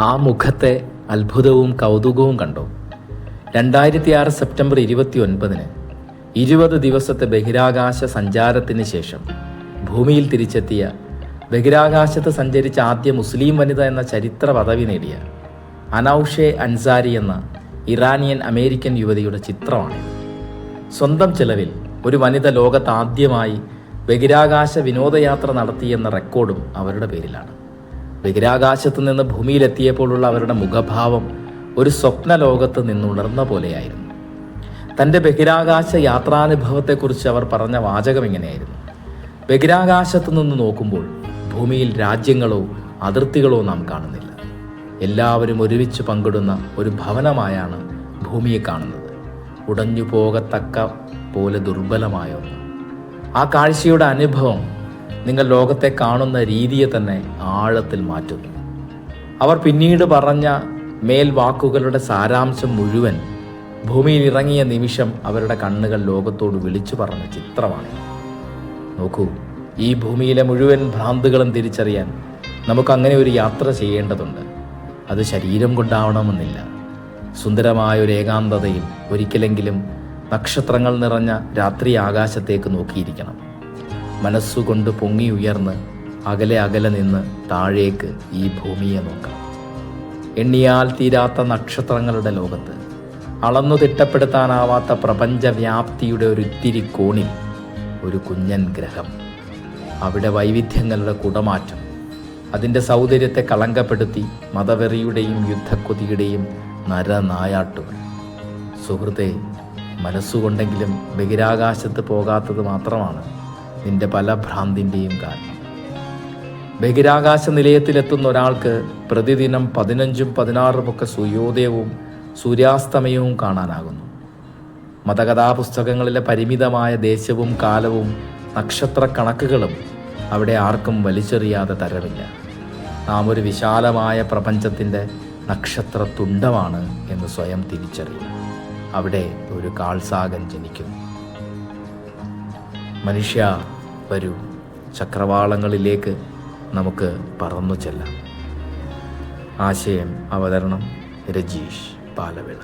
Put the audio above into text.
ആ മുഖത്തെ അത്ഭുതവും കൗതുകവും കണ്ടോ? 2006 സെപ്റ്റംബർ 29 20 ദിവസത്തെ ബഹിരാകാശ സഞ്ചാരത്തിന് ശേഷം ഭൂമിയിൽ തിരിച്ചെത്തിയ, ബഹിരാകാശത്ത് സഞ്ചരിച്ച ആദ്യ മുസ്ലിം വനിത എന്ന ചരിത്ര പദവി നേടിയ അനൗഷെ അൻസാരി എന്ന ഇറാനിയൻ അമേരിക്കൻ യുവതിയുടെ ചിത്രമാണിത്. സ്വന്തം ചെലവിൽ ഒരു വനിത ലോകത്ത് ആദ്യമായി ബഹിരാകാശ വിനോദയാത്ര നടത്തിയെന്ന റെക്കോർഡും അവരുടെ പേരിലാണ്. ബഹിരാകാശത്ത് നിന്ന് ഭൂമിയിലെത്തിയപ്പോഴുള്ള അവരുടെ മുഖഭാവം ഒരു സ്വപ്ന ലോകത്ത് നിന്നുണർന്ന പോലെയായിരുന്നു. തൻ്റെ ബഹിരാകാശ യാത്രാനുഭവത്തെക്കുറിച്ച് അവർ പറഞ്ഞ വാചകം ഇങ്ങനെയായിരുന്നു: ബഹിരാകാശത്തു നിന്ന് നോക്കുമ്പോൾ ഭൂമിയിൽ രാജ്യങ്ങളോ അതിർത്തികളോ നാം കാണുന്നില്ല. എല്ലാവരും ഒരുമിച്ച് പങ്കിടുന്ന ഒരു ഭവനമായാണ് ഭൂമിയെ കാണുന്നത്. ഉടഞ്ഞു പോകത്തക്ക പോലെ ദുർബലമായ ഒന്ന്. ആ കാഴ്ചയുടെ അനുഭവം നിങ്ങൾ ലോകത്തെ കാണുന്ന രീതിയെ തന്നെ ആഴത്തിൽ മാറ്റുന്നു. അവർ പിന്നീട് പറഞ്ഞ മേൽവാക്കുകളുടെ സാരാംശം മുഴുവൻ ഭൂമിയിൽ ഇറങ്ങിയ നിമിഷം അവരുടെ കണ്ണുകൾ ലോകത്തോട് വിളിച്ചു പറഞ്ഞ ചിത്രമാണ്. നോക്കൂ, ഈ ഭൂമിയിലെ മുഴുവൻ ഭ്രാന്തുകളും തിരിച്ചറിയാൻ നമുക്കങ്ങനെ ഒരു യാത്ര ചെയ്യേണ്ടതുണ്ട്. അത് ശരീരം കൊണ്ടാവണമെന്നില്ല. സുന്ദരമായ ഒരു ഏകാന്തതയിൽ ഒരിക്കലെങ്കിലും നക്ഷത്രങ്ങൾ നിറഞ്ഞ രാത്രി ആകാശത്തേക്ക് നോക്കിയിരിക്കണം. മനസ്സുകൊണ്ട് പൊങ്ങി ഉയർന്ന് അകലെ അകലെ നിന്ന് താഴേക്ക് ഈ ഭൂമിയെ നോക്കാം. എണ്ണിയാൽ തീരാത്ത നക്ഷത്രങ്ങളുടെ ലോകത്ത്, അളന്നു തിട്ടപ്പെടുത്താനാവാത്ത പ്രപഞ്ചവ്യാപ്തിയുടെ ഒരിത്തിരി കോണിൽ ഒരു കുഞ്ഞൻ ഗ്രഹം. അവിടെ വൈവിധ്യങ്ങളുടെ കുടമാറ്റം അതിൻ്റെ സൗന്ദര്യത്തെ കളങ്കപ്പെടുത്തി മതവെറിയുടെയും യുദ്ധക്കൊതിയുടെയും നരനായാട്ടുകൾ. സുഹൃത്തെ, മനസ്സുകൊണ്ടെങ്കിലും ബഹിരാകാശത്ത് പോകാത്തത് മാത്രമാണ് നിന്റെ പല ഭ്രാന്തിൻ്റെയും കാരണം. ബഹിരാകാശ നിലയത്തിലെത്തുന്ന ഒരാൾക്ക് പ്രതിദിനം 15ഉം 16ഉം സൂര്യോദയവും സൂര്യാസ്തമയവും കാണാനാകുന്നു. മതകഥാപുസ്തകങ്ങളിലെ പരിമിതമായ ദേശവും കാലവും നക്ഷത്ര കണക്കുകളും അവിടെ ആർക്കും വലിച്ചെറിയാതെ തരമില്ല. നാം ഒരു വിശാലമായ പ്രപഞ്ചത്തിൻ്റെ നക്ഷത്ര തുണ്ടമാണ് എന്ന് സ്വയം തിരിച്ചറിയും. അവിടെ ഒരു കാൾസാഗൻ ജനിക്കുന്നു. മനുഷ്യ, വരൂ, ചക്രവാളങ്ങളിലേക്ക് നമുക്ക് പറന്നു ചെല്ലാം. ആശയം അവതരണം രജീഷ് പാലവിള.